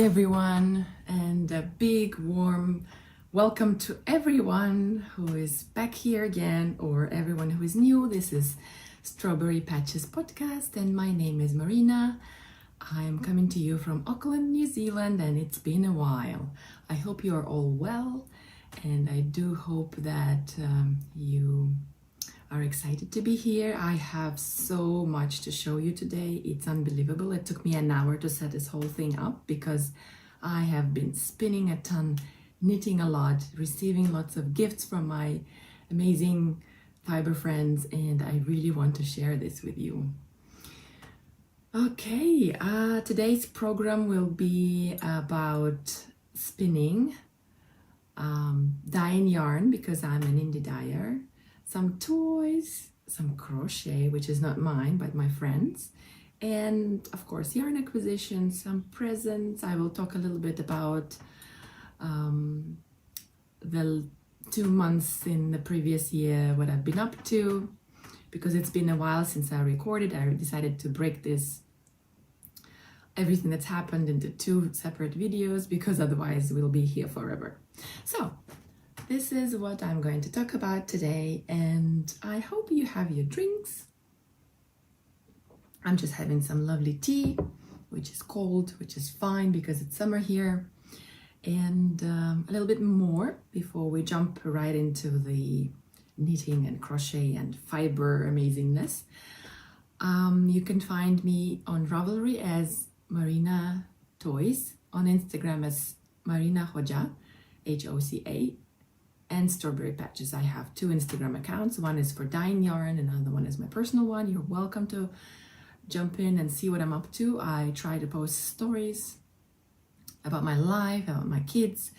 Hi everyone, and a big warm welcome to everyone who is back here again, or everyone who is new. This is Strawberry Patches podcast, and my name is Marina. I'm coming to you from Auckland, New Zealand, and it's been a while. I hope you are all well, and I do hope that you are excited to be here. I have so much to show you today. It's unbelievable. It took me an hour to set this whole thing up because I have been spinning a ton, knitting a lot, receiving lots of gifts from my amazing fiber friends, and I really want to share this with you. Okay, today's program will be about spinning, dyeing yarn because I'm an indie dyer, some toys, some crochet, which is not mine, but my friends, and of course yarn acquisition, some presents. I will talk a little bit about the 2 months in the previous year, what I've been up to, because it's been a while since I recorded. I decided to break everything that's happened into 2 separate videos because otherwise we'll be here forever. So this is what I'm going to talk about today, and I hope you have your drinks. I'm just having some lovely tea, which is cold, which is fine because it's summer here, and a little bit more before we jump right into the knitting and crochet and fiber amazingness. You can find me on Ravelry as MarinaToys, on Instagram as Marina Hoja, Hoca, and Strawberry Patches. I have 2 Instagram accounts. One is for dyeing yarn, and another one is my personal one. You're welcome to jump in and see what I'm up to. I try to post stories about my life, about my kids.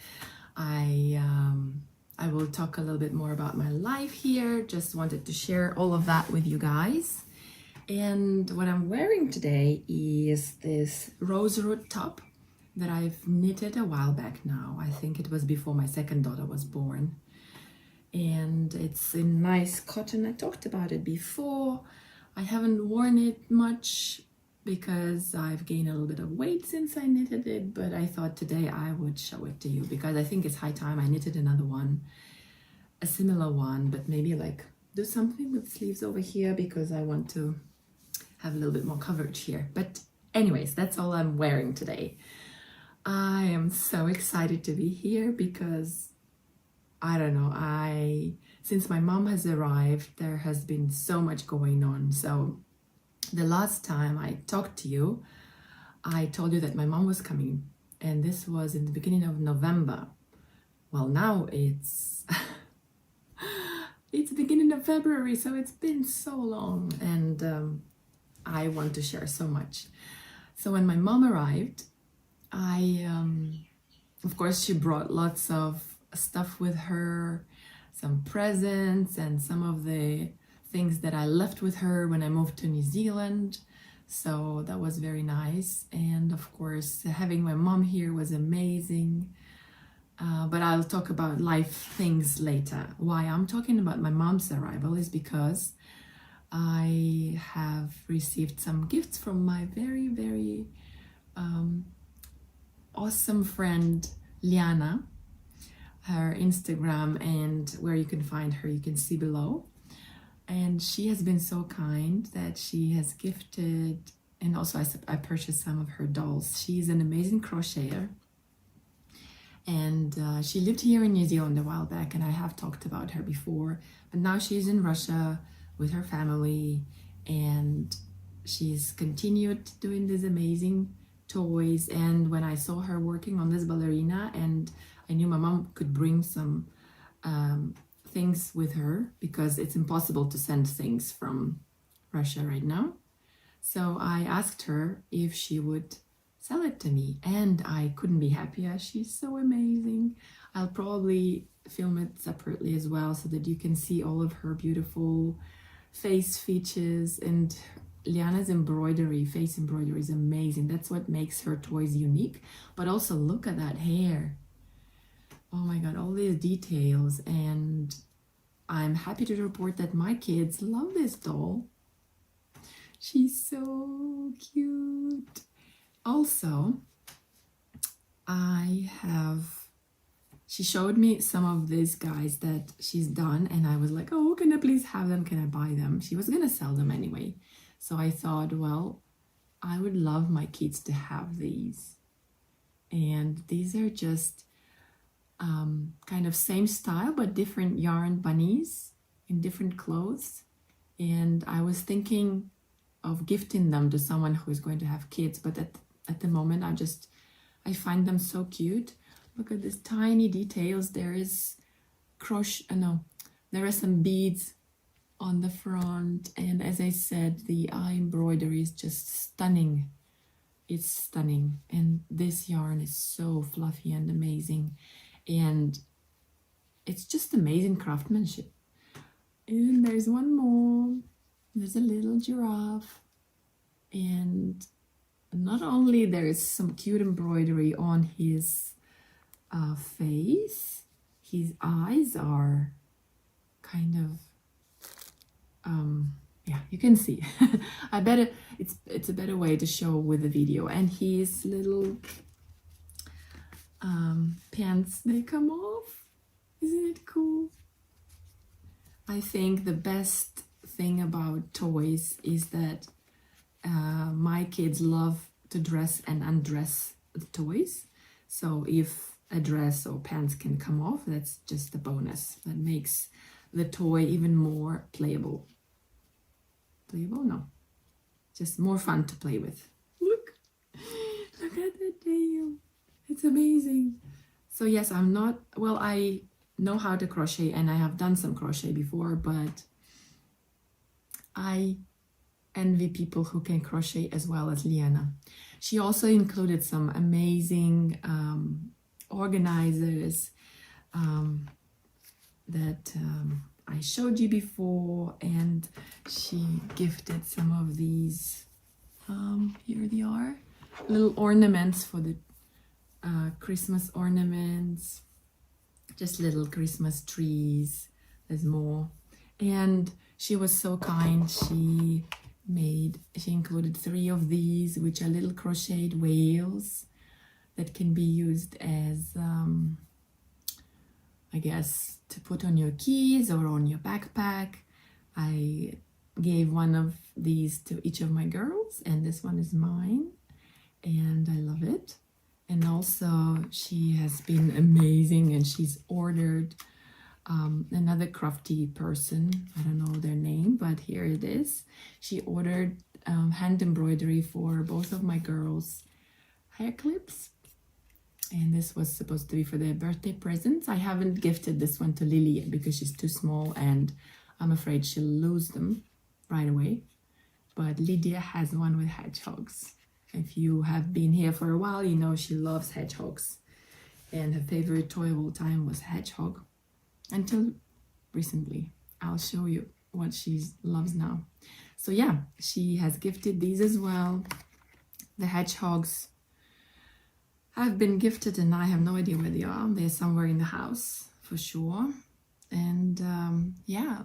I will talk a little bit more about my life here. Just wanted to share all of that with you guys. And what I'm wearing today is this rosewood top that I've knitted a while back now. I think it was before my second daughter was born. And it's in nice cotton. I talked about it before. I haven't worn it much because I've gained a little bit of weight since I knitted it, but I thought today I would show it to you because I think it's high time I knitted another one, a similar one, but maybe like do something with sleeves over here because I want to have a little bit more coverage here. But anyways, that's all I'm wearing today. I am so excited to be here because I don't know, since my mom has arrived, there has been so much going on. So the last time I talked to you, I told you that my mom was coming, and this was in the beginning of November. Well, now it's it's beginning of February, so it's been so long, and I want to share so much. So when my mom arrived, of course, she brought lots of stuff with her, some presents and some of the things that I left with her when I moved to New Zealand. So that was very nice. And of course, having my mom here was amazing. But I'll talk about life things later. Why I'm talking about my mom's arrival is because I have received some gifts from my very, very awesome friend Liana. Her Instagram, and where you can find her you can see below, and she has been so kind that she has gifted, and also I purchased some of her dolls. She's an amazing crocheter, and she lived here in New Zealand a while back, and I have talked about her before, but now she's in Russia with her family, and she's continued doing these amazing toys. And when I saw her working on this ballerina, and I knew my mom could bring some things with her because it's impossible to send things from Russia right now. So I asked her if she would sell it to me, and I couldn't be happier. She's so amazing. I'll probably film it separately as well so that you can see all of her beautiful face features, and Liana's embroidery, face embroidery is amazing. That's what makes her toys unique. But also look at that hair. Oh my God, all these details. And I'm happy to report that my kids love this doll. She's so cute. Also, she showed me some of these guys that she's done, and I was like, oh, can I please have them? Can I buy them? She was gonna sell them anyway. So I thought, well, I would love my kids to have these. And these are just kind of same style, but different yarn bunnies in different clothes. And I was thinking of gifting them to someone who is going to have kids, but at the moment I find them so cute. Look at these tiny details. There is crochet, there are some beads on the front, and as I said, the eye embroidery is just stunning. It's stunning, and this yarn is so fluffy and amazing, and it's just amazing craftsmanship. And there's one more. There's a little giraffe, and not only there is some cute embroidery on his face, his eyes are kind of yeah, you can see. I bet it's a better way to show with the video. And his little pants, they come off. Isn't it cool? I think the best thing about toys is that my kids love to dress and undress the toys. So if a dress or pants can come off, that's just a bonus. That makes the toy even more playable. Playable? No. Just more fun to play with. Look at the tail. It's amazing. So yes, I'm not, well, I know how to crochet and I have done some crochet before, but I envy people who can crochet as well as Liana. She also included some amazing organizers that I showed you before, and she gifted some of these, here they are, little ornaments for the Christmas ornaments, just little Christmas trees. There's more, and she was so kind. She included 3 of these, which are little crocheted whales that can be used as I guess to put on your keys or on your backpack. I gave one of these to each of my girls, and this one is mine, and I love it. And also she has been amazing, and she's ordered another crafty person, I don't know their name, but here it is. She ordered hand embroidery for both of my girls' hair clips, and this was supposed to be for their birthday presents. I haven't gifted this one to Lily yet because she's too small and I'm afraid she'll lose them right away. But Lydia has one with hedgehogs. If you have been here for a while, you know she loves hedgehogs, and her favorite toy of all time was hedgehog until recently. I'll show you what she loves now. So yeah, she has gifted these as well. The hedgehogs have been gifted and I have no idea where they are. They're somewhere in the house for sure. And yeah,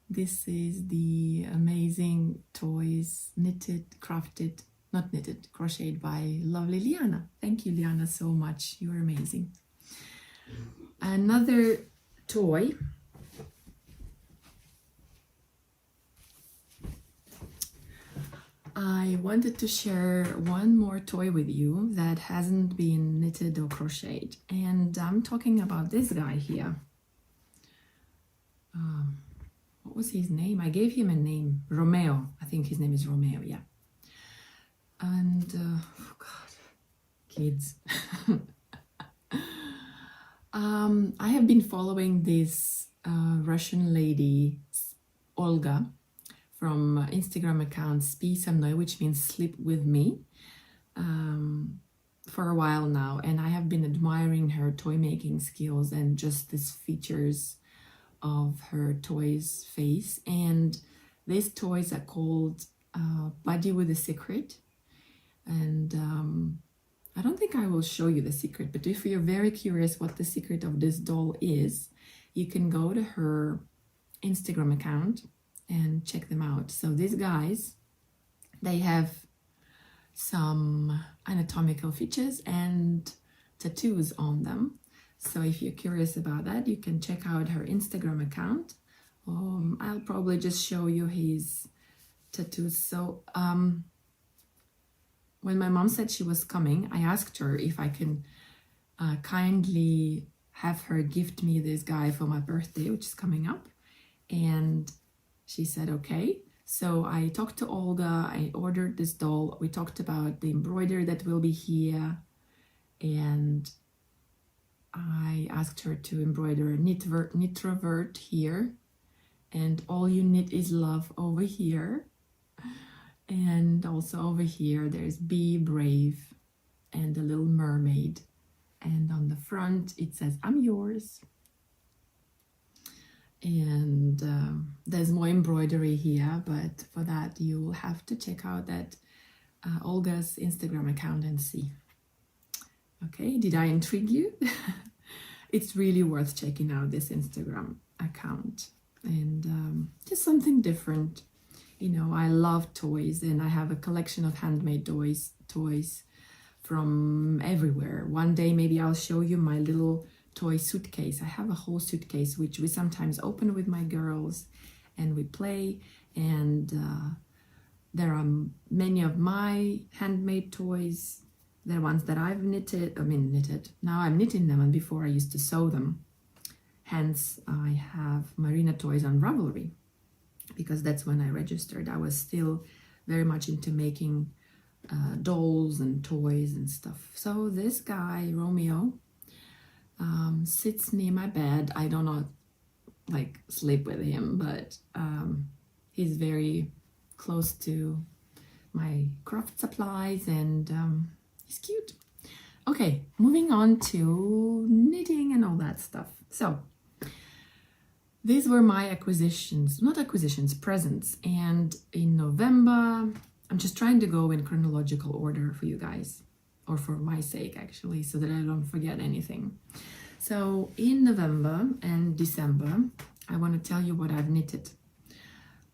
this is the amazing toys, knitted, crafted, not knitted, crocheted by lovely Liana. Thank you, Liana, so much. You're amazing. Another toy. I wanted to share one more toy with you that hasn't been knitted or crocheted, and I'm talking about this guy here. What was his name? I gave him a name, Romeo. I think his name is Romeo, yeah. And oh God, kids. I have been following this Russian lady, Olga, from Instagram account Spí se mnou, which means sleep with me, for a while now, and I have been admiring her toy making skills and just these features of her toys face. And these toys are called Buddy with a Secret, and I don't think I will show you the secret, but if you're very curious what the secret of this doll is, you can go to her Instagram account and check them out. So these guys, they have some anatomical features and tattoos on them. So if you're curious about that, you can check out her Instagram account. I'll probably just show you his tattoos. So when my mom said she was coming, I asked her if I can kindly have her gift me this guy for my birthday, which is coming up. And she said, okay. So I talked to Olga, I ordered this doll. We talked about the embroidery that will be here. And I asked her to embroider a knit-ravert here. And all you knit is love over here. And also over here, there's Be Brave and a little mermaid. And on the front, it says, I'm yours. And there's more embroidery here, but for that, you'll have to check out that Olga's Instagram account and see. Okay, did I intrigue you? It's really worth checking out this Instagram account. And just something different. You know, I love toys, and I have a collection of handmade toys from everywhere. One day maybe I'll show you my little toy suitcase. I have a whole suitcase which we sometimes open with my girls and we play, and there are many of my handmade toys. They're ones that I've knitted. Now I'm knitting them, and before I used to sew them. Hence I have MarinaToys on Ravelry, because that's when I registered. I was still very much into making dolls and toys and stuff. So this guy, Romeo, sits near my bed. I do not like sleep with him, but he's very close to my craft supplies, and he's cute. Okay, moving on to knitting and all that stuff. So these were my presents. And in November, I'm just trying to go in chronological order for you guys, or for my sake actually, so that I don't forget anything. So in November and December, I want to tell you what I've knitted.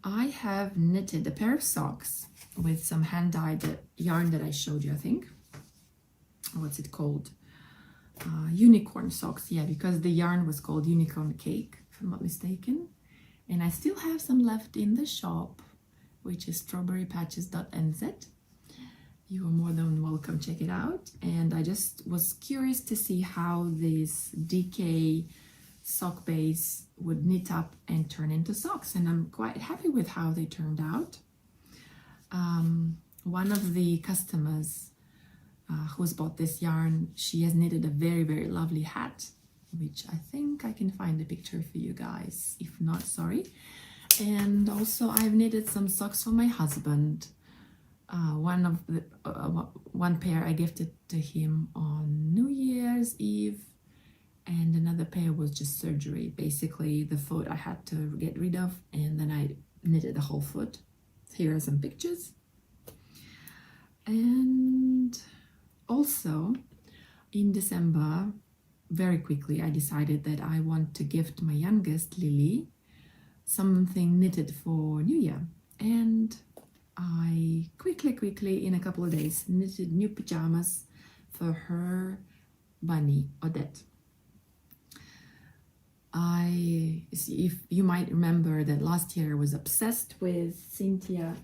I have knitted a pair of socks with some hand-dyed yarn that I showed you, I think. What's it called? Unicorn socks, yeah, because the yarn was called Unicorn Cake, if I'm not mistaken. And I still have some left in the shop, which is strawberrypatches.nz. You are more than welcome, check it out. And I just was curious to see how this DK sock base would knit up and turn into socks, and I'm quite happy with how they turned out. One of the customers who's bought this yarn, she has knitted a very, very lovely hat, which I think I can find a picture for you guys. If not, sorry. And also I've knitted some socks for my husband. One pair I gifted to him on New Year's Eve, and another pair was just surgery. Basically, the foot I had to get rid of, and then I knitted the whole foot. Here are some pictures. And also in December, very quickly, I decided that I want to gift my youngest, Lily, something knitted for New Year. And I quickly, in a couple of days, knitted new pajamas for her bunny, Odette. If you might remember that last year I was obsessed with Cynthia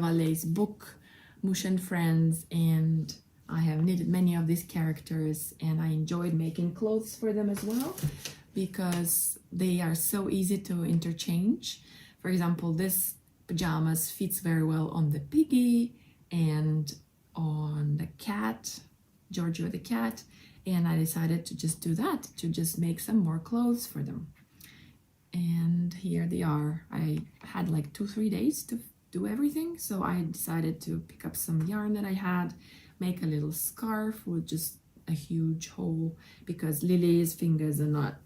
Vallet's book, Mush and Friends, and I have knitted many of these characters, and I enjoyed making clothes for them as well, because they are so easy to interchange. For example, this pajamas fits very well on the piggy and on the cat, Giorgio the cat, and I decided to just do that, to just make some more clothes for them. And here they are. I had like 2-3 days to do everything, so I decided to pick up some yarn that I had, make a little scarf with just a huge hole, because Lily's fingers are not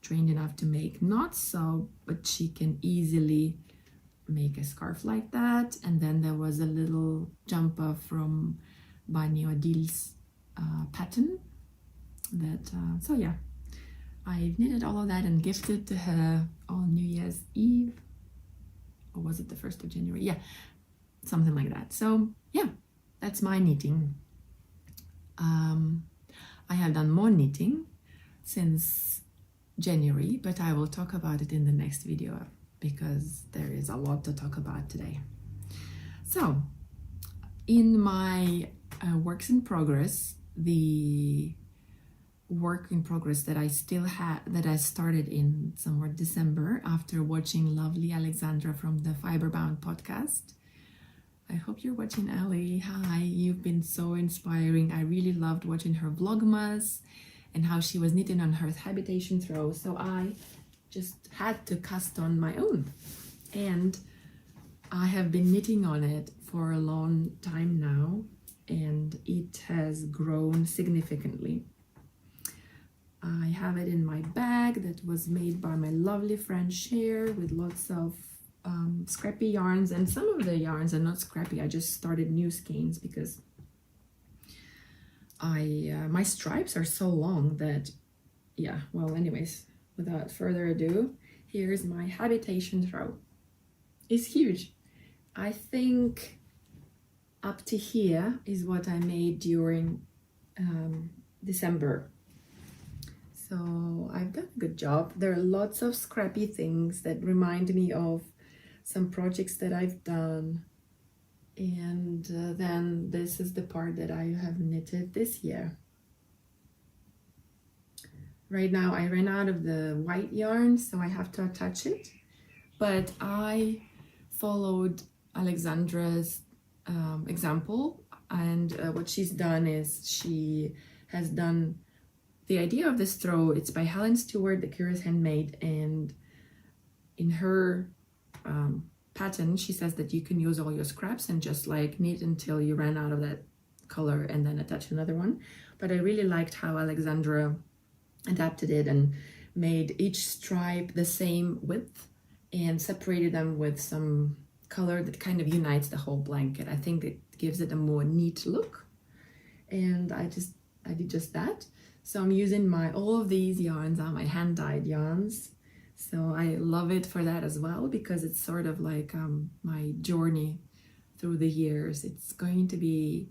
trained enough to make knots, so but she can easily make a scarf like that. And then there was a little jumper from Bani Odil's pattern that so yeah, I knitted all of that and gifted to her on New Year's Eve, or was it the 1st of January? Yeah, something like that. So yeah, that's my knitting. I have done more knitting since January, but I will talk about it in the next video because there is a lot to talk about today. So, in my works in progress, the work in progress that I still had, that I started in somewhere December after watching lovely Alexandra from the Fiberbound podcast. I hope you're watching, Ali. Hi, you've been so inspiring. I really loved watching her vlogmas and how she was knitting on her habitation throw. So I just had to cast on my own. And I have been knitting on it for a long time now, and it has grown significantly. I have it in my bag that was made by my lovely friend Cher with lots of scrappy yarns, and some of the yarns are not scrappy. I just started new skeins because my stripes are so long that, yeah, well, anyways, without further ado, here's my habitation throw. It's huge. I think up to here is what I made during December. So I've done a good job. There are lots of scrappy things that remind me of some projects that I've done. And then this is the part that I have knitted this year. Right now I ran out of the white yarn, so I have to attach it. But I followed Alexandra's example, and what she's done is she has done the idea of this throw. It's by Helen Stewart, The Curious Handmaid, and in her pattern she says that you can use all your scraps and just like knit until you ran out of that color and then attach another one. But I really liked how Alexandra adapted it and made each stripe the same width and separated them with some color that kind of unites the whole blanket. I think it gives it a more neat look, and I did just that. So I'm using all of these yarns are my hand-dyed yarns. So I love it for that as well, because it's sort of like my journey through the years. It's going to be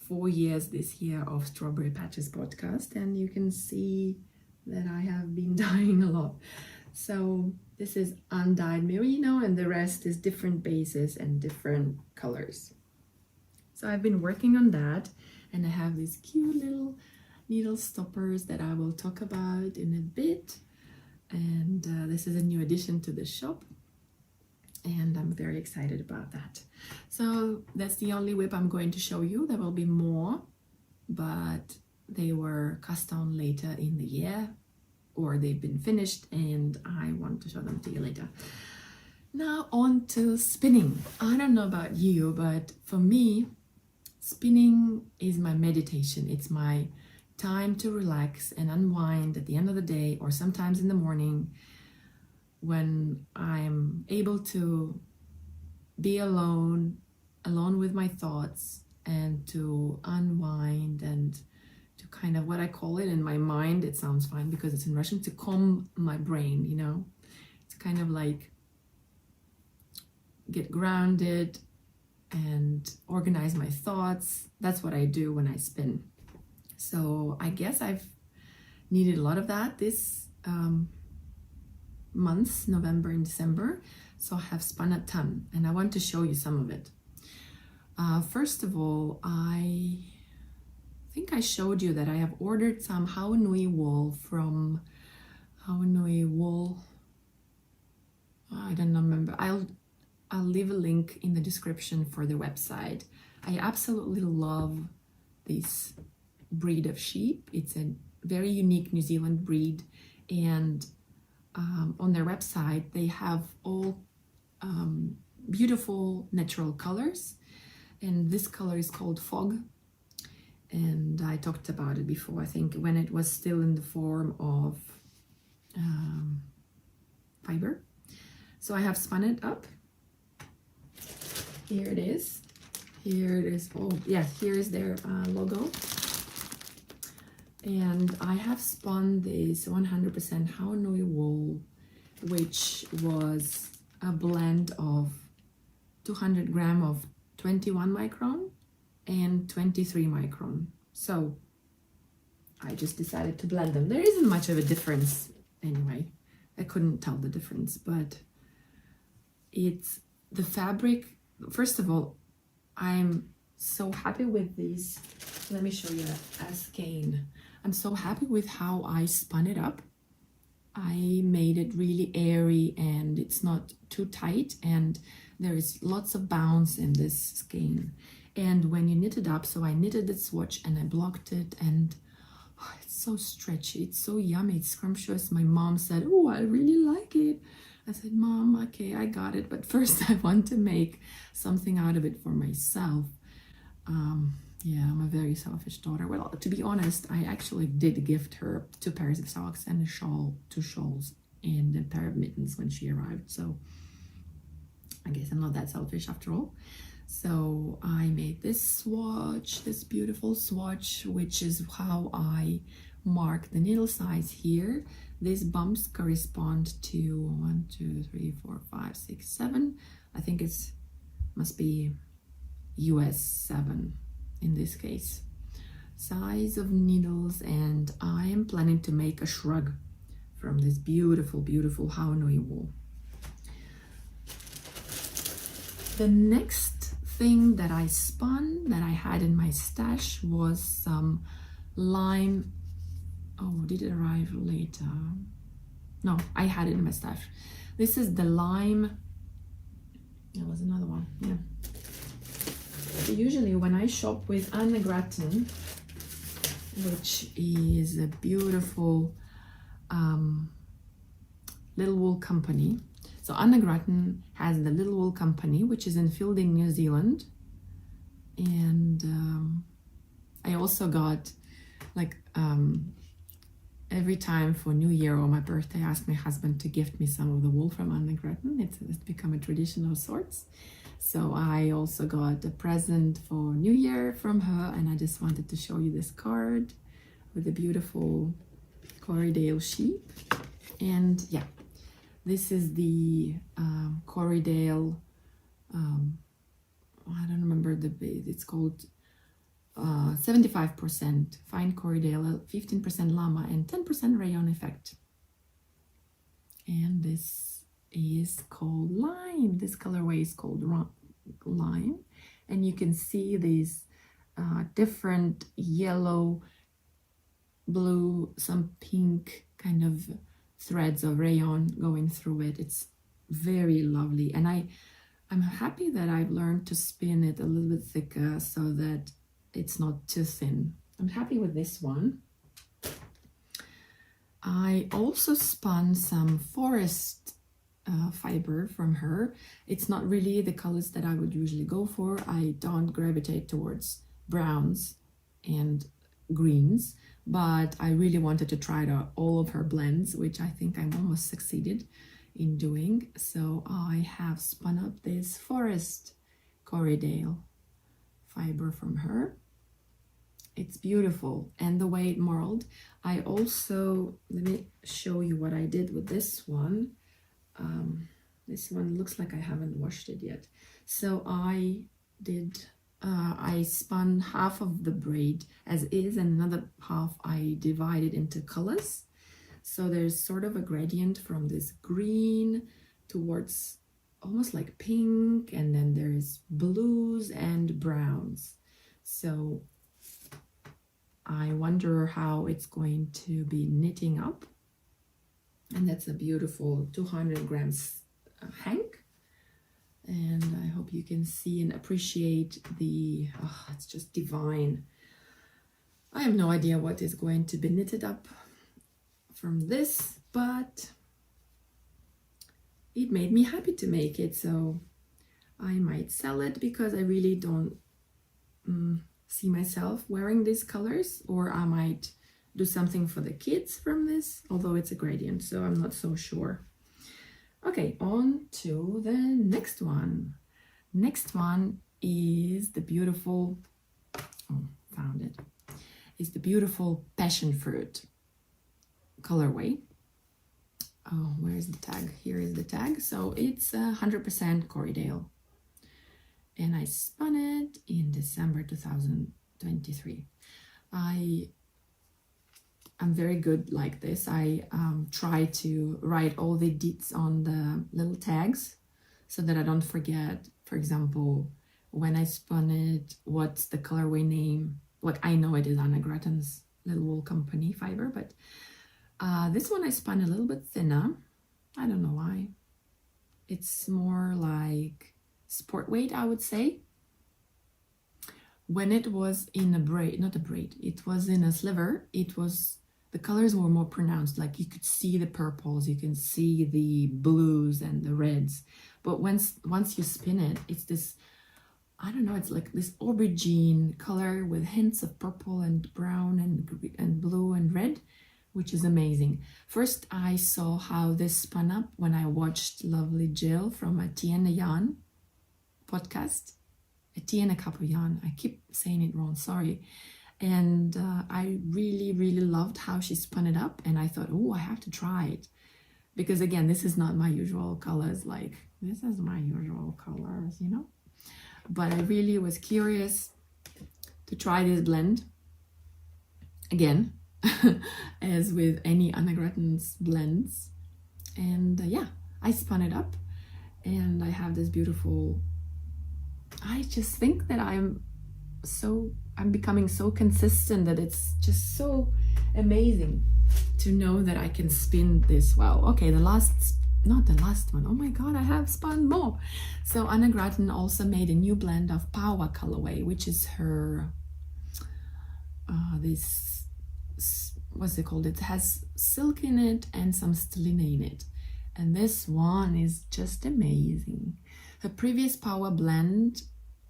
4 years this year of Strawberry Patches podcast, and you can see that I have been dyeing a lot. So this is undyed merino, and the rest is different bases and different colors. So I've been working on that, and I have these cute little needle stoppers that I will talk about in a bit. And this is a new addition to the shop, and I'm very excited about that. So that's the only whip I'm going to show you. There will be more, but they were cast on later in the year, or they've been finished, and I want to show them to you later. Now on to spinning. I don't know about you, but for me, spinning is my meditation. It's my time to relax and unwind at the end of the day, or sometimes in the morning, when I'm able to be alone with my thoughts, and to unwind and to kind of, what I call it in my mind, it sounds fine because it's in Russian, to calm my brain, you know, to kind of like get grounded and organize my thoughts. That's what I do when I spin. So I guess I've needed a lot of that this months, November and December. So I have spun a ton, and I want to show you some of it. First of all, I think I showed you that I have ordered some Hawanui wool from Hawanui Wool. I don't remember. I'll leave a link in the description for the website. I absolutely love this breed of sheep. It's a very unique New Zealand breed, and on their website they have all beautiful natural colors, and this color is called Fog, and I talked about it before, I think, when it was still in the form of fiber. So I have spun it up. Here it is. Here it is. Oh yes, here is their logo. And I have spun this 100% Hawanui wool, which was a blend of 200 gram of 21 micron and 23 micron. So I just decided to blend them. There isn't much of a difference anyway. I couldn't tell the difference, but it's the fabric. First of all, I'm so happy with these. Let me show you a skein. I'm so happy with how I spun it up. I made it really airy and it's not too tight, and there is lots of bounce in this skein. And when you knit it up, so I knitted the swatch and I blocked it, and oh, it's so stretchy, it's so yummy, it's scrumptious. My mom said, oh, I really like it. I said, Mom, okay, I got it, but first I want to make something out of it for myself. Yeah, I'm a very selfish daughter. Well, to be honest, I actually did gift her 2 pairs of socks and a shawl, 2 shawls, and a pair of mittens when she arrived. So I guess I'm not that selfish after all. So I made this swatch, this beautiful swatch, which is how I mark the needle size here. These bumps correspond to 1, 2, 3, 4, 5, 6, 7. I think it's must be US 7 in this case. Size of needles, and I am planning to make a shrug from this beautiful, beautiful Hawanui wool. The next thing that I spun that I had in my stash was some lime. Oh, did it arrive later? No, I had it in my stash. This is the lime. There was another one, yeah. So usually when I shop with Anne Grattan, which is a beautiful little wool company. So Anne Grattan has the Little Wool Company, which is in Fielding, New Zealand. And I also got, like, every time for New Year or my birthday, I ask my husband to gift me some of the wool from Anne Grattan. It's become a tradition of sorts. So I also got a present for New Year from her, and I just wanted to show you this card with a beautiful Corriedale sheep. And yeah, this is the Corriedale, I don't remember the base, it's called 75% fine Corriedale, 15% llama, and 10% rayon effect. And this is called Lime. This colorway is called Lime. And you can see these different yellow, blue, some pink kind of threads of rayon going through it. It's very lovely. And I'm happy that I've learned to spin it a little bit thicker so that it's not too thin. I'm happy with this one. I also spun some forest fiber from her. It's not really the colors that I would usually go for. I don't gravitate towards browns and greens, but I really wanted to try out all of her blends, which I think I'm almost succeeded in doing. So I have spun up this forest Corriedale fiber from her. It's beautiful, and the way it marled. I also, let me show you what I did with this one. This one looks like I haven't washed it yet. So I spun half of the braid as is, and another half I divided into colors. So there's sort of a gradient from this green towards almost like pink, and then there's blues and browns. So I wonder how it's going to be knitting up. And that's a beautiful 200 grams hank. And I hope you can see and appreciate the, oh, it's just divine. I have no idea what is going to be knitted up from this, but it made me happy to make it. So I might sell it because I really don't see myself wearing these colors, or I might do something for the kids from this, although it's a gradient, so I'm not so sure. Okay, on to the next one. Next one is the beautiful, oh, found it, is the beautiful passion fruit colorway. Oh, where's the tag? Here is the tag. So it's 100% Corriedale. And I spun it in December 2023. I I'm very good like this. I try to write all the deets on the little tags so that I don't forget, for example, when I spun it, what's the colorway name. Like, I know it is Anna Grattan's little wool company fiber, but this one I spun a little bit thinner. I don't know why. It's more like sport weight, I would say. When it was in a braid, not a braid, it was in a sliver, the colors were more pronounced. Like, you could see the purples, you can see the blues and the reds. But once you spin it, it's this, I don't know, it's like this aubergine color with hints of purple and brown and blue and red, which is amazing. First, I saw how this spun up when I watched lovely Jill from a Tea and a Yarn podcast. A Tea and a Cup of Yarn. I keep saying it wrong, sorry. And I really, really loved how she spun it up. And I thought, oh, I have to try it. Because again, this is not my usual colors. Like, this is my usual colors, you know? But I really was curious to try this blend. Again, as with any Anna Grattan's blends. And yeah, I spun it up. And I have this beautiful... I just think that I'm becoming so consistent that it's just so amazing to know that I can spin this well. Okay, not the last one. Oh my god, I have spun more. So Anna Grattan also made a new blend of Power colorway, which is her what's it called? It has silk in it and some stellina in it. And this one is just amazing. Her previous Power blend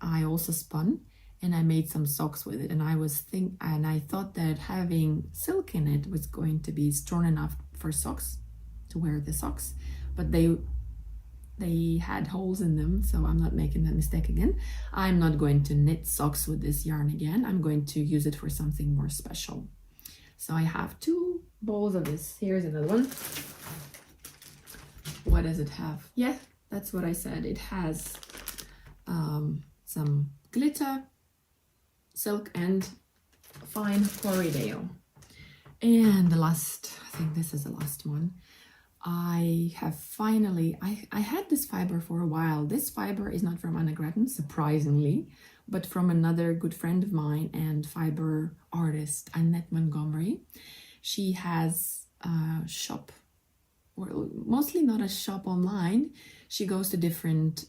I also spun, and I made some socks with it, and I thought that having silk in it was going to be strong enough for socks, to wear the socks, but they had holes in them, so I'm not making that mistake again. I'm not going to knit socks with this yarn again. I'm going to use it for something more special. So I have 2 balls of this. Here's another one. What does it have? Yeah, that's what I said. It has some glitter, silk, and fine Corriedale. And the last, I think this is the last one. I have finally, I had this fiber for a while. This fiber is not from Anna Grattan, surprisingly, but from another good friend of mine and fiber artist, Annette Montgomery. She has a shop, or mostly not a shop online. She goes to different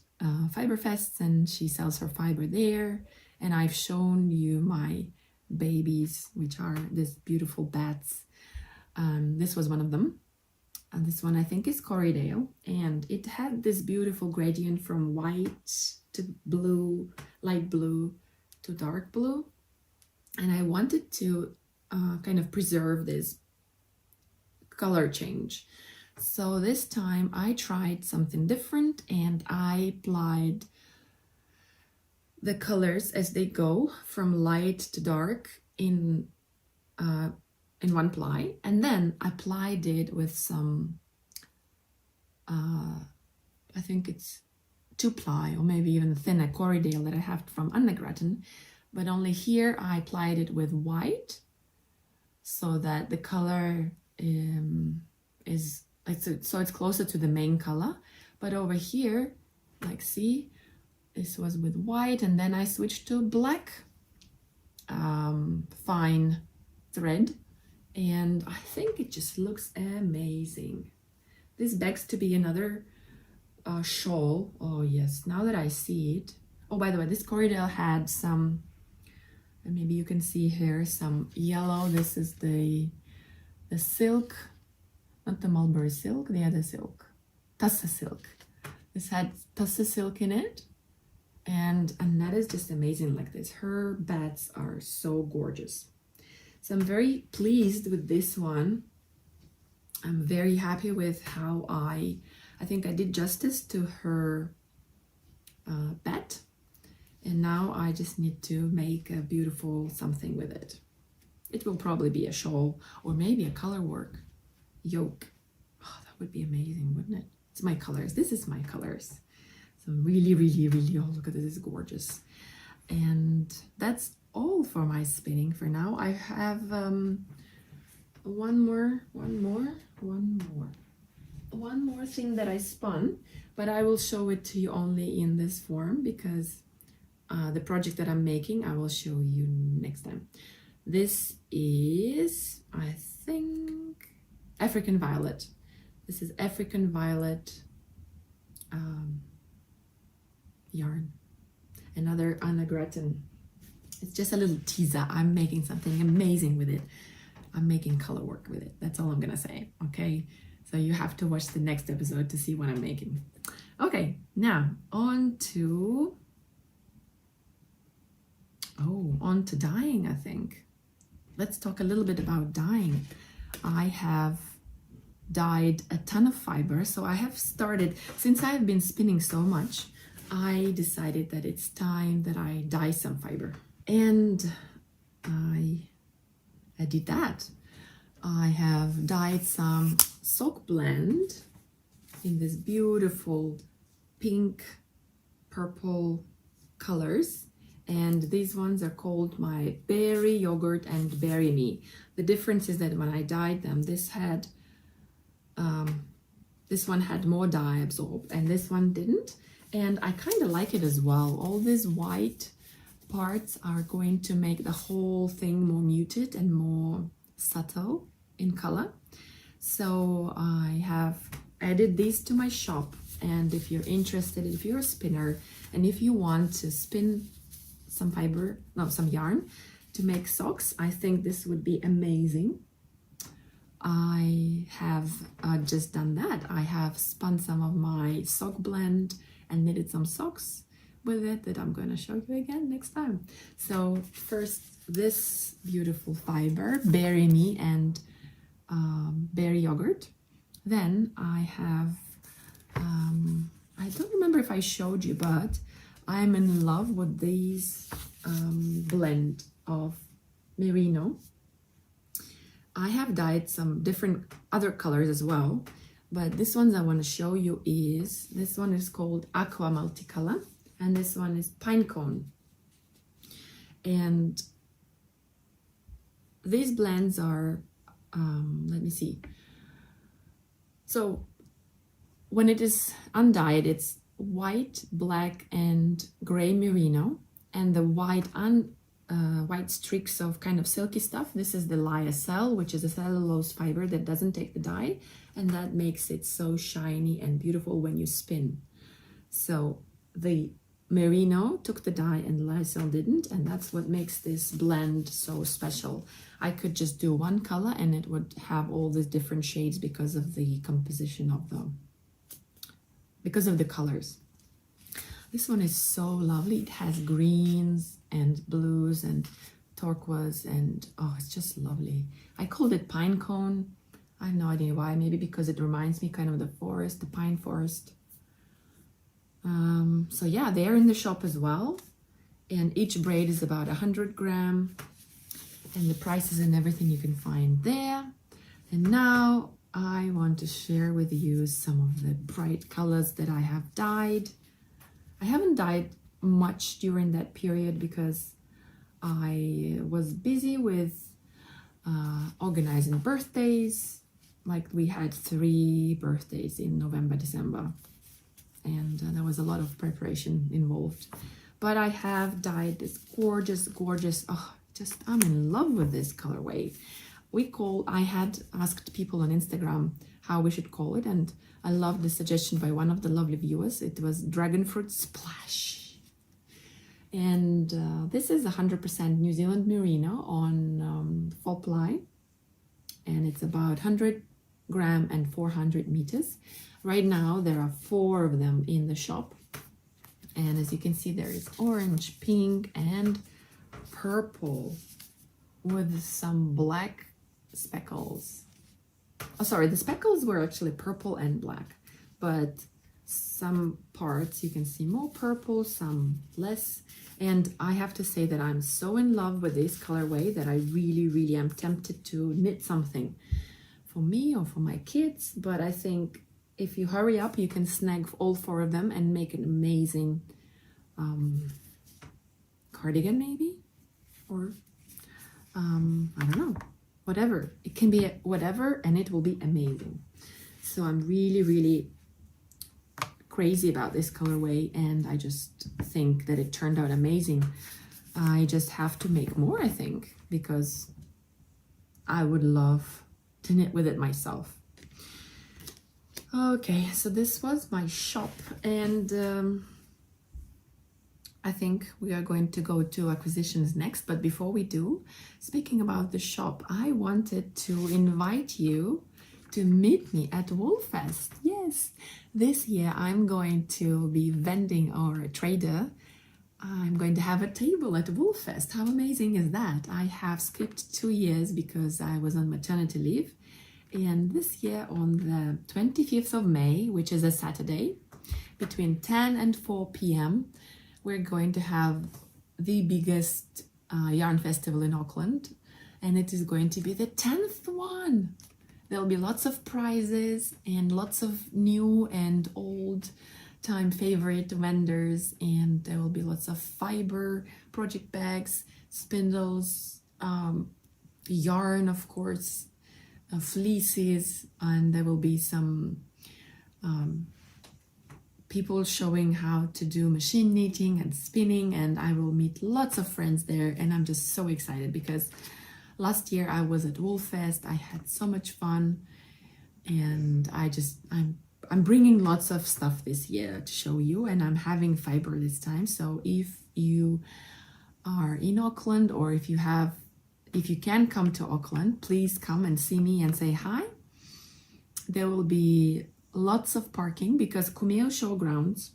fiber fests and she sells her fiber there. And I've shown you my babies, which are these beautiful bats. This was one of them. And this one I think is Corriedale. And it had this beautiful gradient from white to blue, light blue to dark blue. And I wanted to kind of preserve this color change. So this time I tried something different, and I applied the colors as they go from light to dark in one ply, and then I applied it with some I think it's 2-ply or maybe even thinner Corriedale that I have from Anna Grattan, but only here I applied it with white so that the color is like, so it's closer to the main color. But over here, like, see, this was with white, and then I switched to black fine thread, and I think it just looks amazing. This begs to be another shawl. Oh yes, now that I see it. Oh, by the way, this Corriedale had some, and maybe you can see here, some yellow. This is the silk, not the mulberry silk, the other silk, Tussa silk. This had Tussa silk in it, and that is just amazing like this. Her bats are so gorgeous. So I'm very pleased with this one. I'm very happy with how I think I did justice to her bat. And now I just need to make a beautiful something with it. It will probably be a shawl or maybe a color work yoke. Oh, that would be amazing, wouldn't it? It's my colors. This is my colors. So really, really, really, oh, look at this, it's gorgeous. And that's all for my spinning for now. I have, one more thing that I spun, but I will show it to you only in this form because the project that I'm making, I will show you next time. This is, I think, African Violet. This is African Violet yarn. Another Anna Gretton. It's just a little teaser. I'm making something amazing with it. I'm making color work with it. That's all I'm gonna say, okay? So you have to watch the next episode to see what I'm making. Okay, now on to dyeing, I think. Let's talk a little bit about dyeing. I have dyed a ton of fiber, so I have started, since I've been spinning so much, I decided that it's time that I dye some fiber. And I did that. I have dyed some sock blend in this beautiful pink, purple colors. And these ones are called my Berry Yogurt and Berry Me. The difference is that when I dyed them, this one had more dye absorbed and this one didn't. And I kind of like it as well. All these white parts are going to make the whole thing more muted and more subtle in color. So I have added these to my shop. And if you're interested, if you're a spinner, and if you want to spin some yarn to make socks, I think this would be amazing. I have just done that. I have spun some of my sock blend and knitted some socks with it that I'm going to show you again next time. So first, this beautiful fiber, Berry Me and Berry Yogurt. Then I have, I don't remember if I showed you, but I'm in love with these blend of merino. I have dyed some different other colors as well, but this ones I want to show you is, this one is called Aqua Multicolor, and this one is Pine Cone. And these blends are, let me see. So when it is undyed, it's white, black, and gray merino, and the white streaks of kind of silky stuff. This is the lyocell, which is a cellulose fiber that doesn't take the dye, and that makes it so shiny and beautiful when you spin. So the merino took the dye and the lyocell didn't, and that's what makes this blend so special. I could just do one color and it would have all these different shades because of the composition of them, because of the colors. This one is so lovely. It has greens and blues and turquoise, and oh, it's just lovely. I called it Pine Cone. I have no idea why. Maybe because it reminds me kind of the forest, the pine forest. So yeah, they're in the shop as well, and each braid is about 100 grams, and the prices and everything you can find there. And now I want to share with you some of the bright colors that I have dyed. I haven't dyed much during that period because I was busy with organizing birthdays. Like we had 3 birthdays in November, December, and there was a lot of preparation involved. But I have dyed this gorgeous, oh, I'm in love with this colorway. I had asked people on Instagram how we should call it, and I loved the suggestion by one of the lovely viewers. It was Dragon Fruit Splash. And this is 100% New Zealand merino on fall ply, and it's about 100 grams and 400 meters. Right now there are 4 of them in the shop, and as you can see there is orange, pink, and purple with some black speckles. Oh, sorry, the speckles were actually purple and black, but some parts you can see more purple, some less. And I have to say that I'm so in love with this colorway that I really am tempted to knit something for me or for my kids. But I think if you hurry up, you can snag all 4 of them and make an amazing cardigan maybe, or I don't know. whatever. It can be whatever, and it will be amazing. So I'm really, really crazy about this colorway, and I just think that it turned out amazing. I just have to make more, I think, because I would love to knit with it myself. Okay, so this was my shop, and I think we are going to go to acquisitions next. But before we do, speaking about the shop, I wanted to invite you to meet me at Woolfest. Yes, this year I'm going to be vending, or a trader. I'm going to have a table at Woolfest. How amazing is that? I have skipped 2 years because I was on maternity leave. And this year on the 25th of May, which is a Saturday, between 10 and 4 p.m., we're going to have the biggest yarn festival in Auckland. And it is going to be the 10th one. There'll be lots of prizes and lots of new and old time favorite vendors, and there will be lots of fiber project bags, spindles, yarn, of course, fleeces, and there will be some people showing how to do machine knitting and spinning, and I will meet lots of friends there. And I'm just so excited because last year I was at Woolfest. I had so much fun, and I'm bringing lots of stuff this year to show you, and I'm having fiber this time. So if you are in Auckland, or if you can come to Auckland, please come and see me and say hi. There will be lots of parking because Kumeo Showgrounds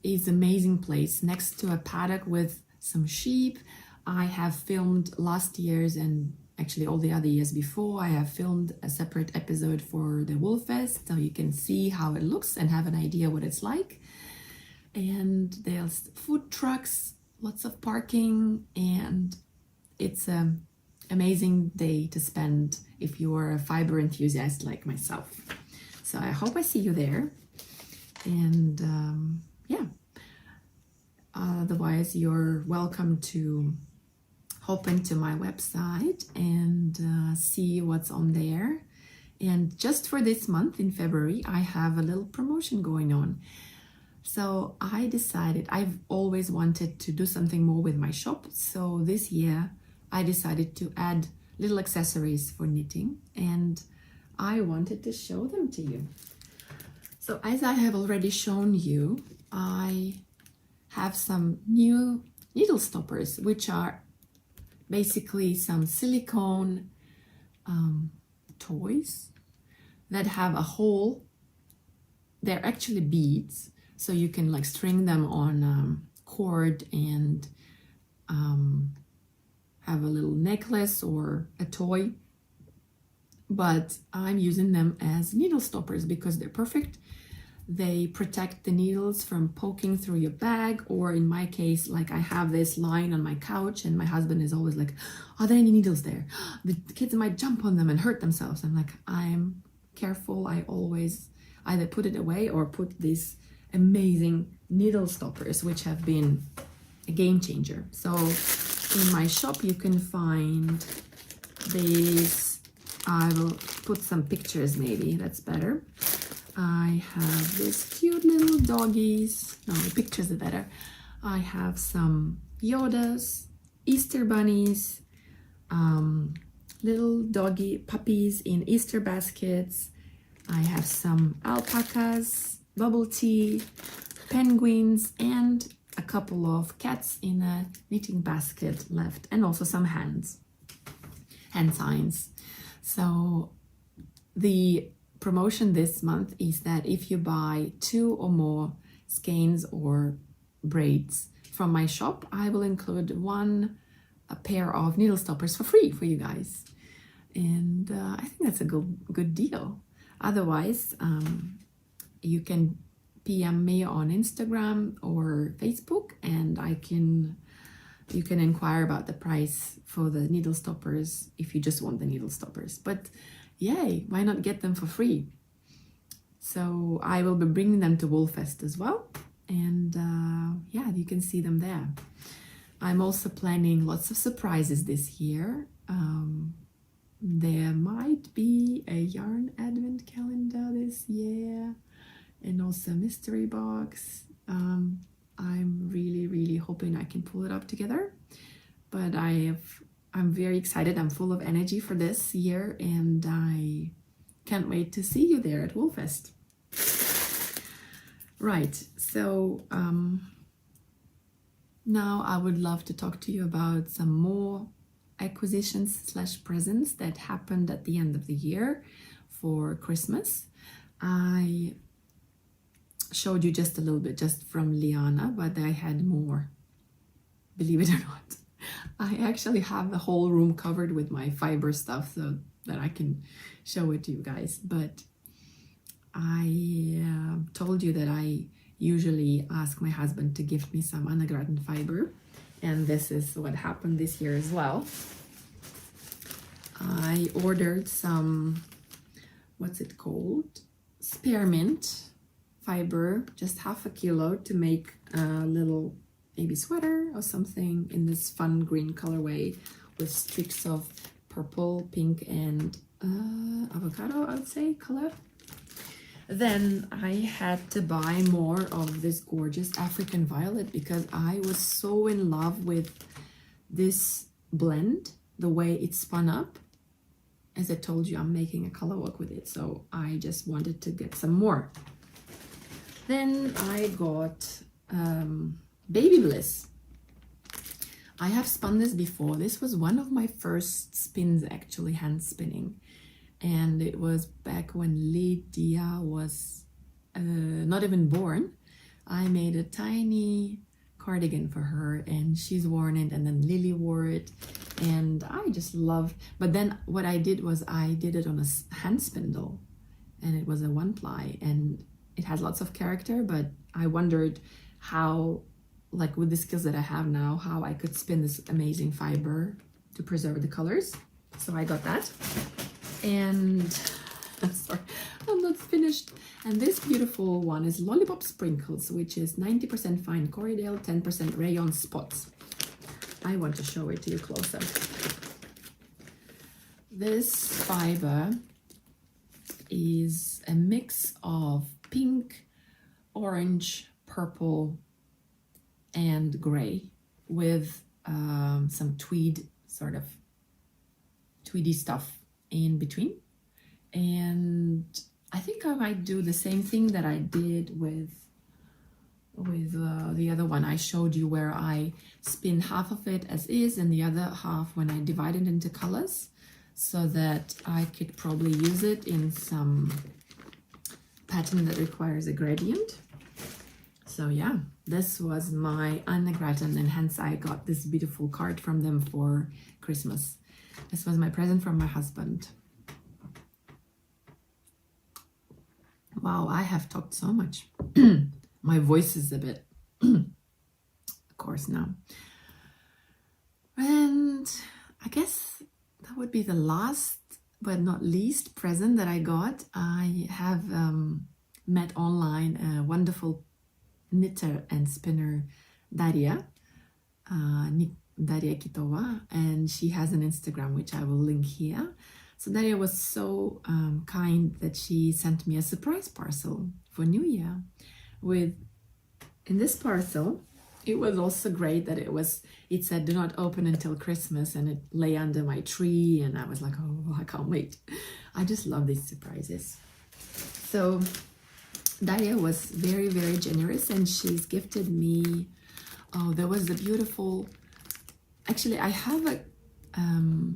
is an amazing place next to a paddock with some sheep. I have filmed last year's, and actually all the other years before, I have filmed a separate episode for the Woolfest, so you can see how it looks and have an idea what it's like. And there's food trucks, lots of parking, and it's an amazing day to spend if you are a fiber enthusiast like myself. So I hope I see you there. And yeah, otherwise you're welcome to hop into my website and see what's on there. And just for this month in February, I have a little promotion going on. So I decided, I've always wanted to do something more with my shop. So this year I decided to add little accessories for knitting, and I wanted to show them to you. So as I have already shown you, I have some new needle stoppers, which are basically some silicone toys that have a hole. They're actually beads, so you can like string them on cord and have a little necklace or a toy. But I'm using them as needle stoppers because they're perfect. They protect the needles from poking through your bag, or in my case, like I have this lying on my couch and my husband is always like, are there any needles there? The kids might jump on them and hurt themselves. I'm like, I'm careful. I always either put it away or put these amazing needle stoppers, which have been a game changer. So in my shop, you can find these. I will put some pictures, maybe that's better. I have these cute little doggies. No, the pictures are better. I have some Yodas, Easter bunnies, little doggy puppies in Easter baskets. I have some alpacas, bubble tea, penguins, and a couple of cats in a knitting basket left, and also some hand signs. So the promotion this month is that if you buy 2 or more skeins or braids from my shop, I will include a pair of needle stoppers for free for you guys. And I think that's a good deal. Otherwise, you can PM me on Instagram or Facebook, and you can inquire about the price for the needle stoppers if you just want the needle stoppers. But yay, why not get them for free? So I will be bringing them to Woolfest as well. And yeah, you can see them there. I'm also planning lots of surprises this year. There might be a yarn advent calendar this year, and also a mystery box. I'm really hoping I can pull it up together, but I'm very excited. I'm full of energy for this year, and I can't wait to see you there at Woolfest. Right, so now I would love to talk to you about some more acquisitions / presents that happened at the end of the year for Christmas. I showed you just a little bit just from Liana, but I had more, believe it or not. I actually have the whole room covered with my fiber stuff so that I can show it to you guys. But I told you that I usually ask my husband to gift me some annagraten fiber, and this is what happened this year as well. I ordered some, what's it called? Spearmint fiber, just half a kilo, to make a little maybe sweater or something in this fun green colorway with streaks of purple, pink, and avocado, I would say, color. Then I had to buy more of this gorgeous African violet because I was so in love with this blend, the way it spun up. As I told you, I'm making a color walk with it, so I just wanted to get some more. Then I got Baby Bliss. I have spun this before. This was one of my first spins, actually, hand spinning. And it was back when Lydia was not even born. I made a tiny cardigan for her, and she's worn it, and then Lily wore it, and I just loved. But then what I did was I did it on a hand spindle, and it was a 1-ply, and it had lots of character, but I wondered how, like with the skills that I have now, how I could spin this amazing fiber to preserve the colors. So I got that. And sorry, I'm not finished. And this beautiful one is Lollipop Sprinkles, which is 90% fine Corriedale, 10% rayon spots. I want to show it to you closer. This fiber is a mix of pink, orange, purple, and gray with some tweed, sort of tweedy stuff in between. And I think I might do the same thing that I did with the other one I showed you, where I spin half of it as is and the other half when I divide it into colors, so that I could probably use it in some pattern that requires a gradient. So yeah, this was my annagraten, and hence I got this beautiful card from them for Christmas. This was my present from my husband. Wow, I have talked so much. My voice is a bit coarse now. And I guess that would be the last but not least present that I got. I have met online a wonderful knitter and spinner, Darya, Darya Kitova, and she has an Instagram, which I will link here. So Darya was so kind that she sent me a surprise parcel for New Year. In this parcel, it was also great that it said do not open until Christmas, and it lay under my tree, and I was like, oh, I can't wait. I just love these surprises. So Darya was very, very generous, and she's gifted me, oh, there was a beautiful, actually I have a,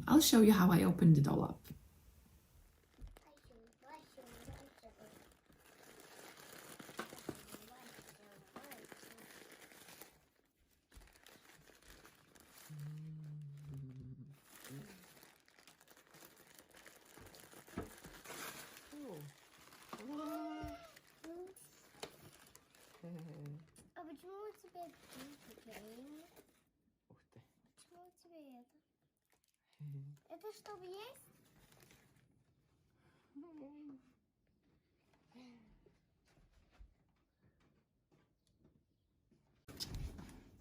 I'll show you how I opened it all up. А почему у тебя пинки? Ух ты. Почему у тебя это? Это чтобы есть?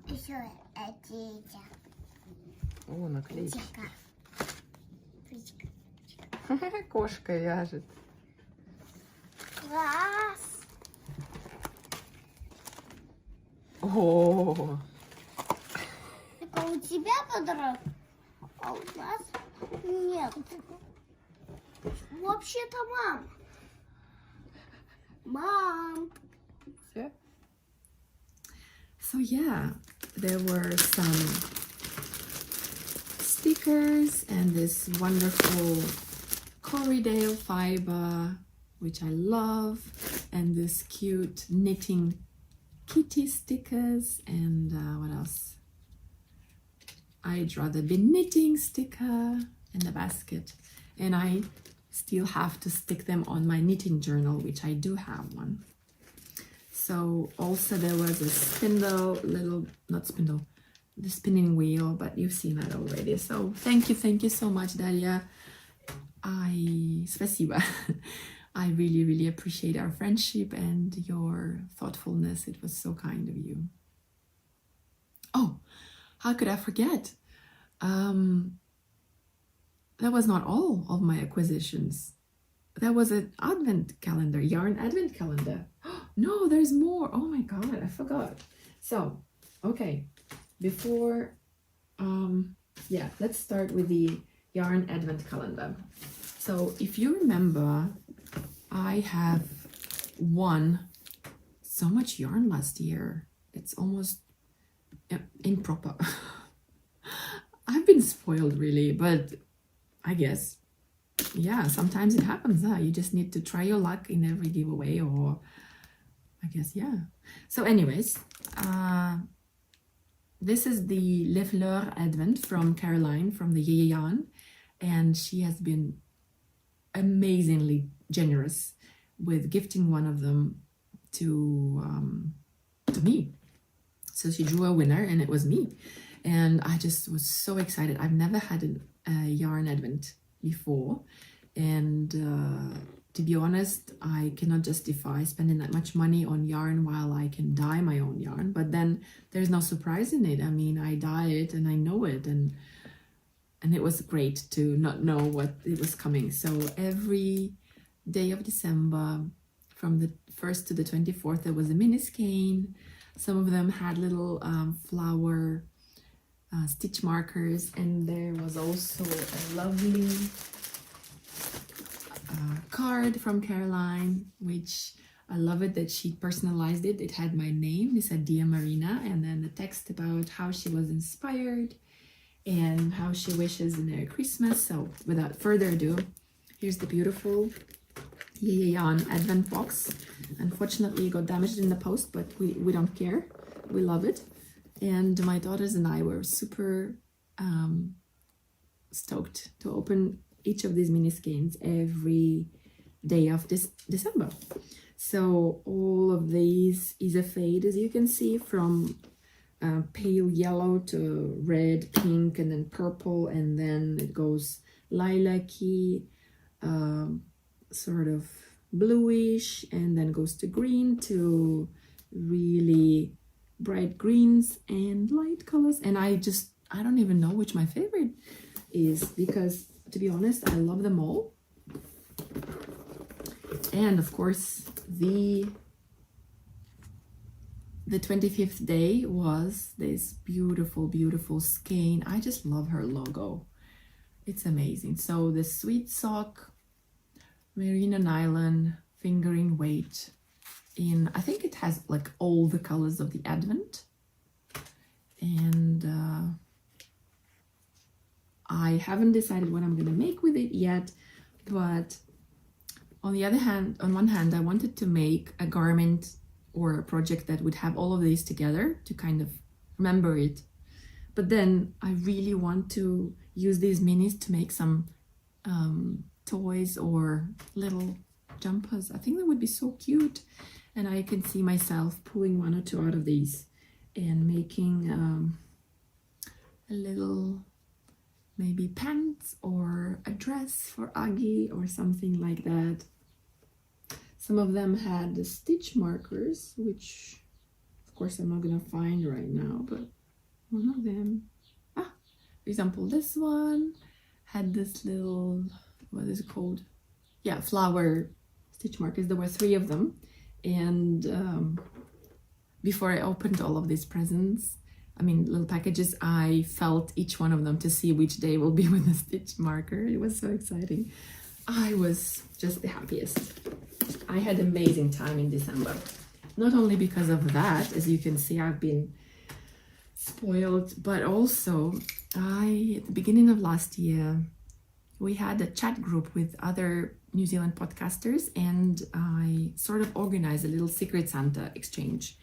Еще одежда. О, наклейки. Кошка вяжет. Класс. О, Это у тебя подарок, а у нас нет. Вообще-то мам. Мам. so yeah, there were some stickers and this wonderful Corriedale fibre, which I love, and this cute knitting kitty stickers, and what else? I'd rather be knitting sticker in the basket, and I still have to stick them on my knitting journal, which I do have one. So also there was a spindle, not spindle, the spinning wheel, but you've seen that already. So thank you so much, Darya. Спасибо. I really appreciate our friendship and your thoughtfulness. It was so kind of you. Oh, how could I forget? That was not all of my acquisitions. There was an advent calendar, yarn advent calendar. No, there's more. Oh my god, I forgot. So, okay, before, yeah, let's start with the yarn advent calendar. So if you remember, I have won so much yarn last year. It's almost improper. I've been spoiled really, but I guess, yeah, sometimes it happens. You just need to try your luck in every giveaway, or I guess, yeah. So anyways, this is the Les Fleurs Advent from Caroline from the Yeye Yarn, and she has been amazingly generous with gifting one of them to me. So she drew a winner, and it was me, and I just was so excited. I've never had a yarn advent before, and to be honest, I cannot justify spending that much money on yarn while I can dye my own yarn, but then there's no surprise in it. I mean, I dye it and I know it, and it was great to not know what it was coming. So every day of December, from the 1st to the 24th, there was a mini skein. Some of them had little flower stitch markers, and there was also a lovely card from Caroline, which I love it that she personalized it. It had my name. It said Dear Marina, and then the text about how she was inspired and how she wishes a Merry Christmas. So without further ado, here's the beautiful Yeye Yarn Advent box. Unfortunately, it got damaged in the post, but we don't care. We love it. And my daughters and I were super stoked to open each of these mini skeins every day of this December. So all of these is a fade, as you can see, from pale yellow to red, pink, and then purple, and then it goes lilac-y, sort of bluish, and then goes to green, to really bright greens and light colors. And I don't even know which my favorite is, because to be honest, I love them all. And of course, the 25th day was this beautiful skein. I just love her logo. It's amazing. So the sweet sock, merino nylon, fingering weight in, I think it has like all the colors of the Advent. And I haven't decided what I'm going to make with it yet, but on one hand, I wanted to make a garment or a project that would have all of these together to kind of remember it. But then I really want to use these minis to make some toys or little jumpers. I think that would be so cute. And I can see myself pulling one or two out of these and making a little, maybe pants or a dress for Aggie or something like that. Some of them had the stitch markers, which of course I'm not gonna find right now, but one of them, for example, this one had this little what is it called? Yeah, flower stitch markers. There were 3 of them. And before I opened all of these presents, I mean little packages, I felt each one of them to see which day will be with the stitch marker. It was so exciting. I was just the happiest. I had an amazing time in December. Not only because of that, as you can see, I've been spoiled, but also at the beginning of last year, we had a chat group with other New Zealand podcasters, and I sort of organized a little Secret Santa exchange.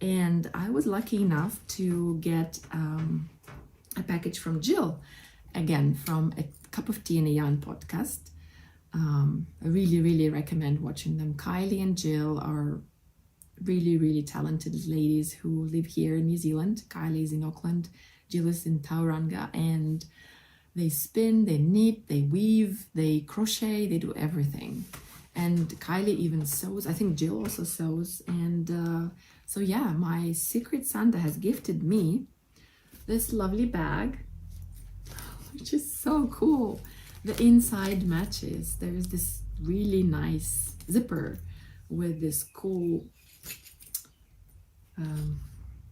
And I was lucky enough to get a package from Jill, again, from A Cup of Tea and a Yarn podcast. I really, really recommend watching them. Kylie and Jill are really, really talented ladies who live here in New Zealand. Kylie is in Auckland, Jill is in Tauranga, and they spin, they knit, they weave, they crochet, they do everything. And Kylie even sews. I think Jill also sews. And so yeah, my Secret Santa has gifted me this lovely bag, which is so cool. The inside matches. There's this really nice zipper with this cool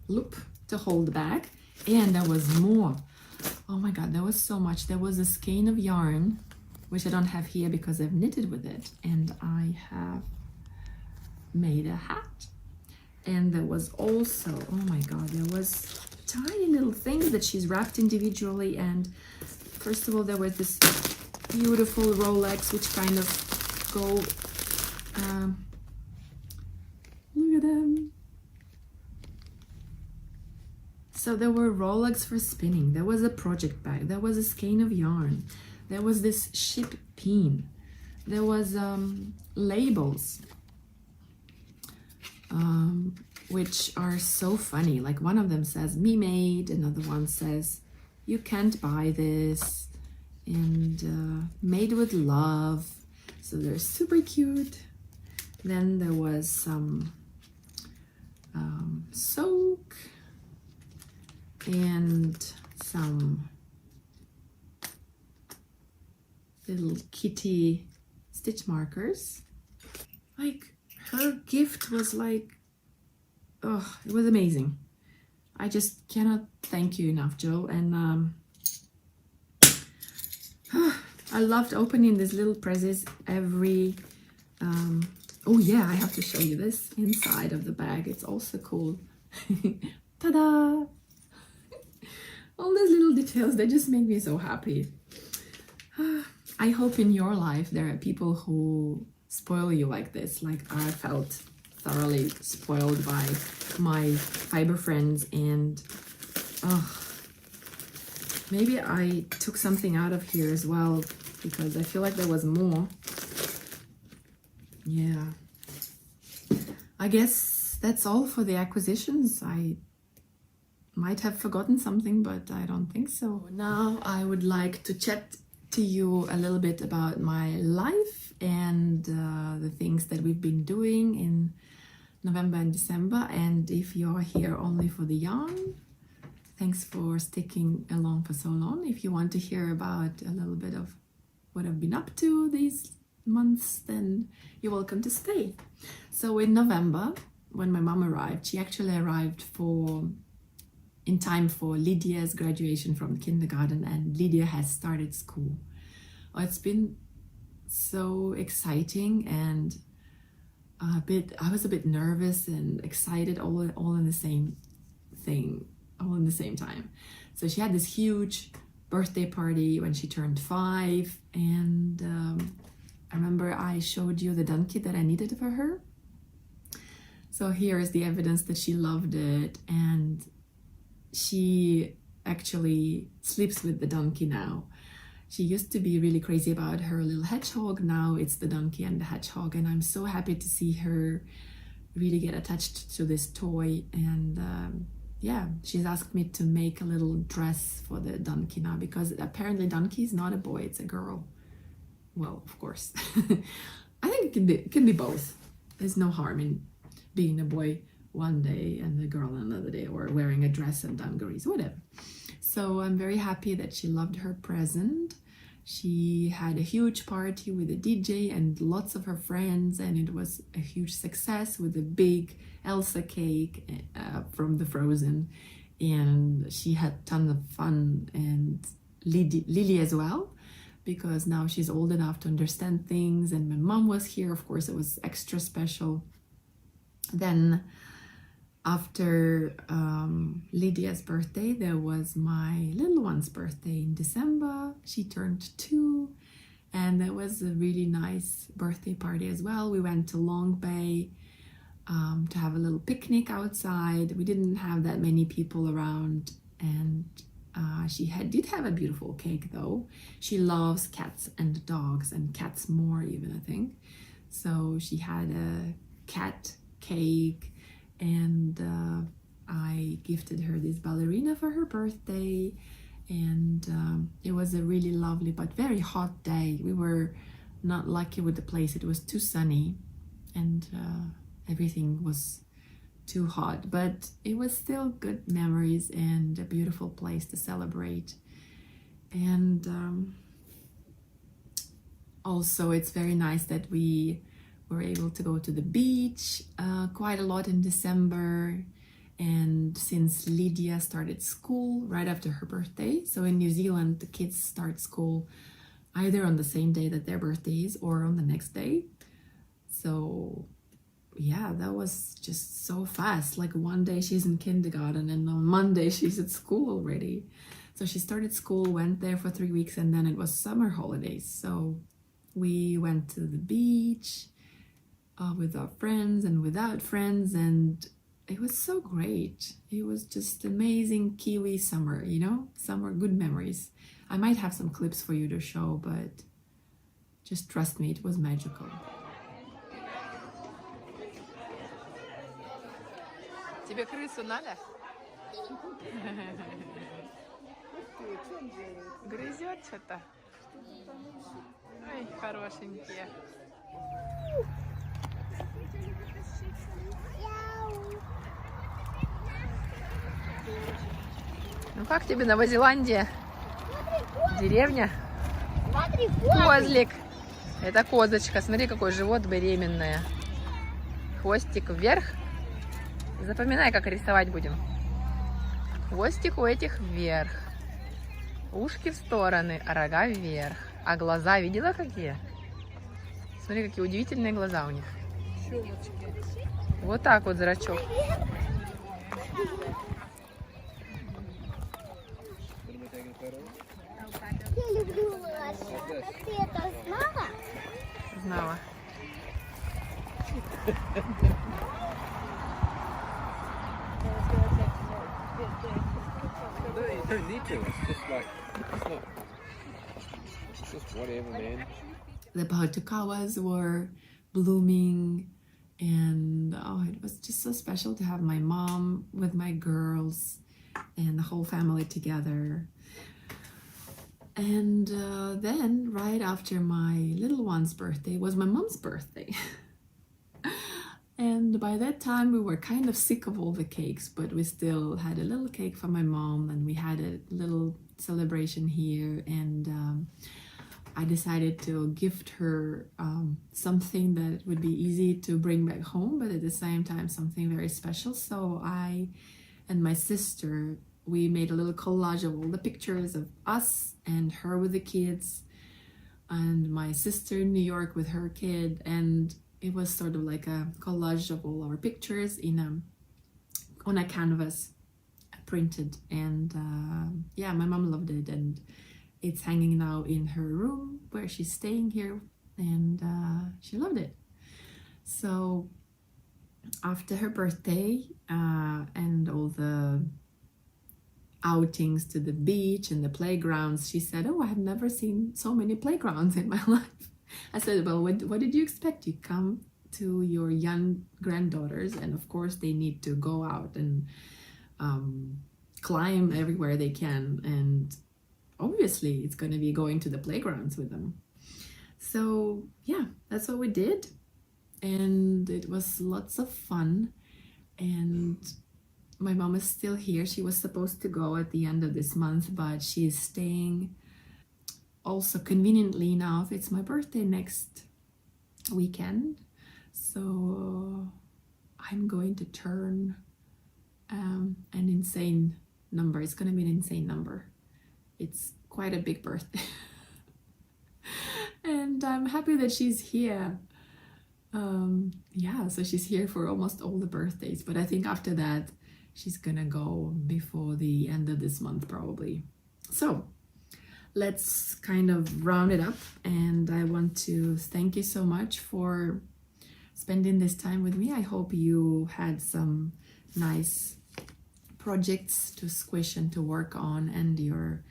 loop to hold the bag. And there was more. Oh my god, there was so much. There was a skein of yarn, which I don't have here because I've knitted with it, and I have made a hat. And there was also, oh my god, there was tiny little things that she's wrapped individually. And first of all, there was this beautiful Rolex, which kind of go, look at them. So there were Rolex for spinning, there was a project bag, there was a skein of yarn, there was this ship pin, there was labels, which are so funny. Like one of them says "Me made," another one says "You can't buy this," and "Made with love." So they're super cute. Then there was some soak and some little kitty stitch markers. Like, her gift was like, oh, it was amazing. I just cannot thank you enough, Jill. And I loved opening these little presents every oh yeah, I have to show you this inside of the bag. It's also cool. Ta-da! All these little details, they just make me so happy. I hope in your life there are people who spoil you like this, like I felt thoroughly spoiled by my fiber friends. And maybe I took something out of here as well, because I feel like there was more. Yeah, I guess that's all for the acquisitions. I might have forgotten something, but I don't think so. Now I would like to chat to you a little bit about my life and the things that we've been doing in November and December. And if you're here only for the yarn, thanks for sticking along for so long. If you want to hear about a little bit of what I've been up to these months, then you're welcome to stay. So in November, when my mom arrived, she actually arrived in time for Lydia's graduation from kindergarten, and Lydia has started school. Oh, it's been so exciting, and I was a bit nervous and excited all in the same thing, all in the same time. So she had this huge birthday party when she turned 5, and I remember I showed you the donkey that I knitted for her. So here is the evidence that she loved it, and she actually sleeps with the donkey now. She used to be really crazy about her little hedgehog. Now it's the donkey and the hedgehog, and I'm so happy to see her really get attached to this toy. And yeah, she's asked me to make a little dress for the donkey now, because apparently donkey is not a boy, it's a girl. Well, of course. I think it can be both. There's no harm in being a boy one day and a girl another day, or wearing a dress and dungarees, whatever. So I'm very happy that she loved her present. She had a huge party with a DJ and lots of her friends, and it was a huge success with a big Elsa cake from the Frozen. And she had tons of fun, and Lily as well, because now she's old enough to understand things, and my mom was here. Of course, it was extra special. Then after Lydia's birthday, there was my little one's birthday in December. She turned 2, and that was a really nice birthday party as well. We went to Long Bay to have a little picnic outside. We didn't have that many people around, and she did have a beautiful cake though. She loves cats and dogs, and cats more even, I think. So she had a cat cake, and I gifted her this ballerina for her birthday, and it was a really lovely but very hot day. We were not lucky with the place. It was too sunny, and everything was too hot, but it was still good memories and a beautiful place to celebrate. And also it's very nice that we were able to go to the beach quite a lot in December. And since Lydia started school right after her birthday, so in New Zealand the kids start school either on the same day that their birthday is or on the next day. So yeah, that was just so fast. Like one day she's in kindergarten, and on Monday she's at school already. So she started school, went there for 3 weeks, and then it was summer holidays. So we went to the beach with our friends and without friends, and it was so great. It was just amazing Kiwi summer, you know, summer good memories. I might have some clips for you to show, but just trust me, it was magical. Тебе крысу надо? Грызет что-то. Ой, хорошенькие. Ну как тебе Новозеландия? Деревня? Смотри, Козлик. Это козочка. Смотри, какой живот, беременная. Хвостик вверх. Запоминай, как рисовать будем. Хвостик у этих вверх. Ушки в стороны, а рога вверх. А глаза видела какие? Смотри, какие удивительные глаза у них. Вот так вот зрачок. я люблю лошадь. Ты это знала? Знала. You don't need to. It's just like it's just whatever, man. The Pohatukawas were blooming, and oh, it was just so special to have my mom with my girls and the whole family together. And then right after my little one's birthday was my mom's birthday. And by that time we were kind of sick of all the cakes, but we still had a little cake for my mom, and we had a little celebration here. And I decided to gift her something that would be easy to bring back home, but at the same time something very special. So I and my sister, we made a little collage of all the pictures of us and her with the kids, and my sister in New York with her kid, and it was sort of like a collage of all our pictures on a canvas printed. And yeah, my mom loved it, and it's hanging now in her room where she's staying here, and she loved it. So after her birthday and all the outings to the beach and the playgrounds, she said, "Oh, I have never seen so many playgrounds in my life." I said, "Well, what did you expect? You come to your young granddaughters, and of course they need to go out and climb everywhere they can, and obviously it's going to be going to the playgrounds with them." So yeah, that's what we did, and it was lots of fun. And my mom is still here. She was supposed to go at the end of this month, but she is staying also conveniently enough, it's my birthday next weekend, so I'm going to turn an insane number. It's going to be an insane number. It's quite a big birthday. And I'm happy that she's here. Yeah, so she's here for almost all the birthdays, but I think after that she's gonna go before the end of this month probably. So let's kind of round it up, and I want to thank you so much for spending this time with me. I hope you had some nice projects to squish and to work on, and your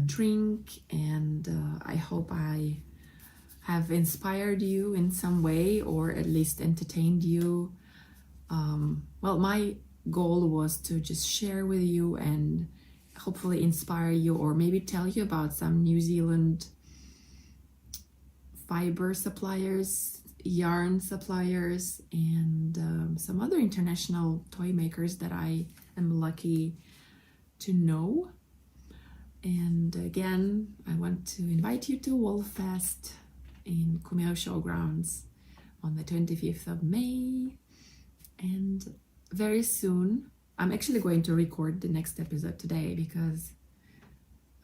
drink, and I hope I have inspired you in some way, or at least entertained you. Well, my goal was to just share with you and hopefully inspire you, or maybe tell you about some New Zealand fiber suppliers, yarn suppliers, and some other international toy makers that I am lucky to know. And again, I want to invite you to Wolffest in Kumeo Showgrounds on the 25th of May. And very soon, I'm actually going to record the next episode today, because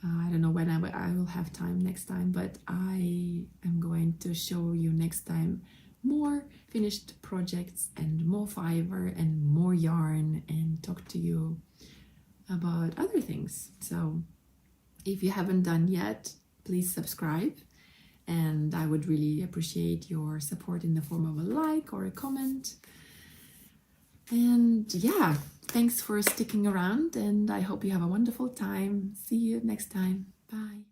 I don't know when I will have time next time, but I am going to show you next time more finished projects and more fiber and more yarn, and talk to you about other things. So if you haven't done yet, please subscribe, and I would really appreciate your support in the form of a like or a comment. And yeah, thanks for sticking around, and I hope you have a wonderful time. See you next time. Bye.